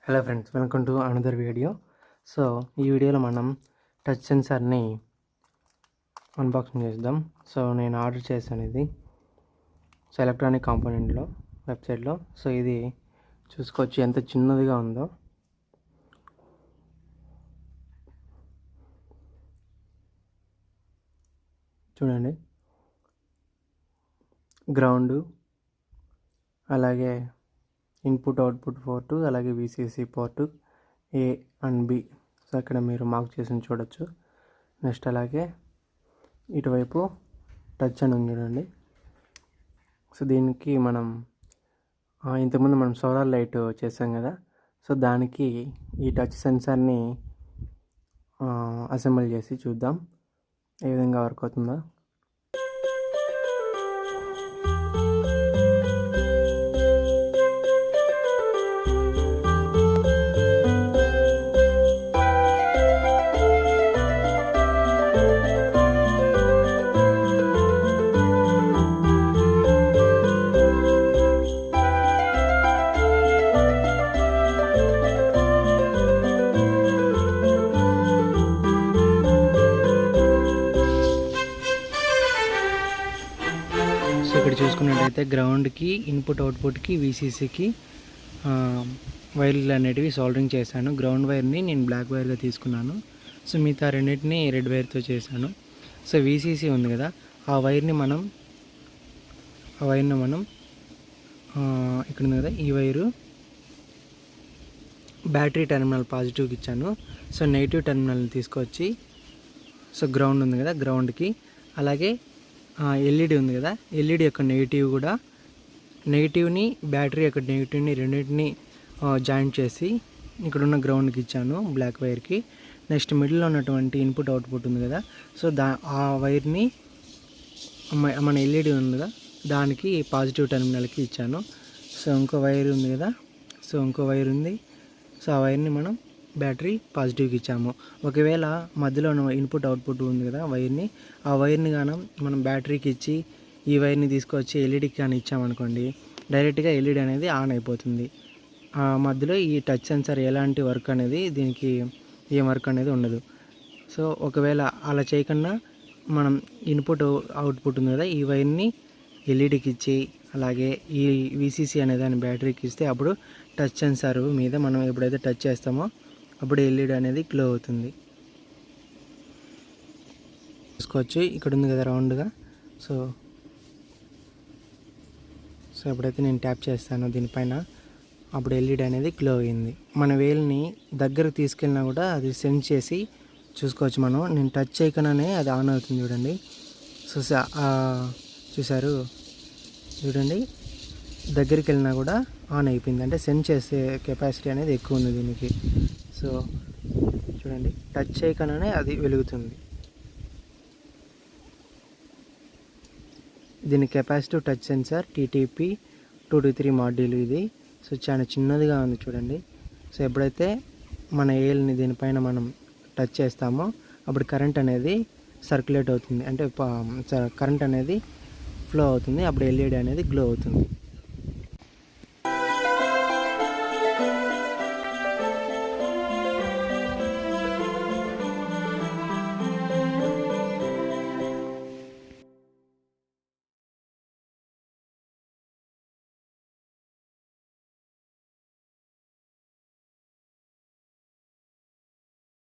Hello friends, welcome to another video. So ఈ వీడియోలో మనం టచ్ సెన్సార్ని అన్బాక్సింగ్ చేద్దాం. సో నేను ఆర్డర్ చేశాను ఇది. సో ఎలక్ట్రానిక్ కాంపోనెంట్లో వెబ్సైట్లో. సో ఇది చూసుకోవచ్చు ఎంత చిన్నదిగా ఉందో. చూడండి, గ్రౌండ్, అలాగే ఇన్పుట్ అవుట్పుట్ పోర్టు, అలాగే VCC port A and B. So ఇక్కడ మీరు మార్క్ చేసి చూడొచ్చు. నెక్స్ట్ అలాగే ఇటువైపు టచ్ అని ఉంది చూడండి. సో దీనికి మనం ఇంతకుముందు మనం సోలార్ లైట్ చేసాం కదా, సో దానికి ఈ టచ్ సెన్సార్ని అసెంబుల్ చేసి చూద్దాం ఏ విధంగా వర్క్ అవుతుందో. సో ఇక్కడ చూసుకున్నట్టయితే గ్రౌండ్కి, ఇన్పుట్ అవుట్పుట్కి, విసిసికి వైర్లు అనేటివి సోల్డరింగ్ చేశాను. గ్రౌండ్ వైర్ని నేను బ్లాక్ వైర్గా తీసుకున్నాను. సో మిగతా రెండింటిని రెడ్ వైర్తో చేశాను. సో విసిసి ఉంది కదా, ఆ వైర్ని మనం ఇక్కడ ఉంది కదా, ఈ వైరు బ్యాటరీ టెర్మినల్ పాజిటివ్కి ఇచ్చాను. సో నెగిటివ్ టెర్మినల్ని తీసుకొచ్చి, సో గ్రౌండ్ ఉంది కదా, గ్రౌండ్కి, అలాగే ఎల్ఈడి ఉంది కదా, ఎల్ఈడి యొక్క నెగిటివ్ని బ్యాటరీ యొక్క నెగిటివ్ని రెండింటిని జాయింట్ చేసి ఇక్కడున్న గ్రౌండ్కి ఇచ్చాను బ్లాక్ వైర్కి. నెక్స్ట్ మిడిల్లో ఉన్నటువంటి ఇన్పుట్ అవుట్పుట్ ఉంది కదా, సో ఆ వైర్ని మన ఎల్ఈడి ఉంది కదా దానికి పాజిటివ్ టెర్మినల్కి ఇచ్చాను. సో ఇంకో వైర్ ఉంది కదా, సో ఇంకో వైర్ ఉంది. సో ఆ వైర్ని మనం బ్యాటరీ పాజిటివ్కి ఇచ్చాము. ఒకవేళ మధ్యలో ఇన్పుట్ అవుట్పుట్ ఉంది కదా వైర్ని, ఆ వైర్ని కానీ మనం బ్యాటరీకి ఇచ్చి ఈ వైర్ని తీసుకొచ్చి ఎల్ఈడికి కానీ ఇచ్చామనుకోండి, డైరెక్ట్గా ఎల్ఈడి అనేది ఆన్ అయిపోతుంది. ఆ మధ్యలో ఈ టచ్ సెన్సార్ ఎలాంటి వర్క్ అనేది, దీనికి ఏం వర్క్ అనేది ఉండదు. సో ఒకవేళ అలా చేయకుండా మనం ఇన్పుట్ అవుట్పుట్ ఉంది కదా, ఈ వైర్ని ఎల్ఈడికి ఇచ్చి అలాగే ఈ విసిసి అనే దాన్ని బ్యాటరీకి ఇస్తే అప్పుడు టచ్ సెన్సార్ మీద మనం ఎప్పుడైతే టచ్ చేస్తామో అప్పుడు ఎల్ఈడి అనేది గ్లో అవుతుంది. చూసుకోవచ్చు, ఇక్కడ ఉంది కదా రౌండ్గా. సో ఎప్పుడైతే నేను ట్యాప్ చేస్తానో దీనిపైన అప్పుడు ఎల్ఈడి అనేది గ్లో అయింది. మన వేలుని దగ్గరకు తీసుకెళ్ళినా కూడా అది సెన్స్ చేసి చూసుకోవచ్చు మనం. నేను టచ్ చేయకుండానే అది ఆన్ అవుతుంది చూడండి. సో చూసారు చూడండి, దగ్గరికి వెళ్ళినా కూడా ఆన్ అయిపోయింది. అంటే సెన్స్ చేసే కెపాసిటీ అనేది ఎక్కువ ఉంది దీనికి. సో చూడండి, టచ్ చేయకుండానే అది వెలుగుతుంది. దీని capacitive touch sensor TTP 223 module ఇది. సో చాలా చిన్నదిగా ఉంది చూడండి. సో ఎప్పుడైతే మన ఏల్ని దీనిపైన మనం టచ్ చేస్తామో అప్పుడు కరెంట్ అనేది సర్క్యులేట్ అవుతుంది, అంటే కరెంట్ అనేది ఫ్లో అవుతుంది. అప్పుడు ఎల్ఈడి అనేది గ్లో అవుతుంది.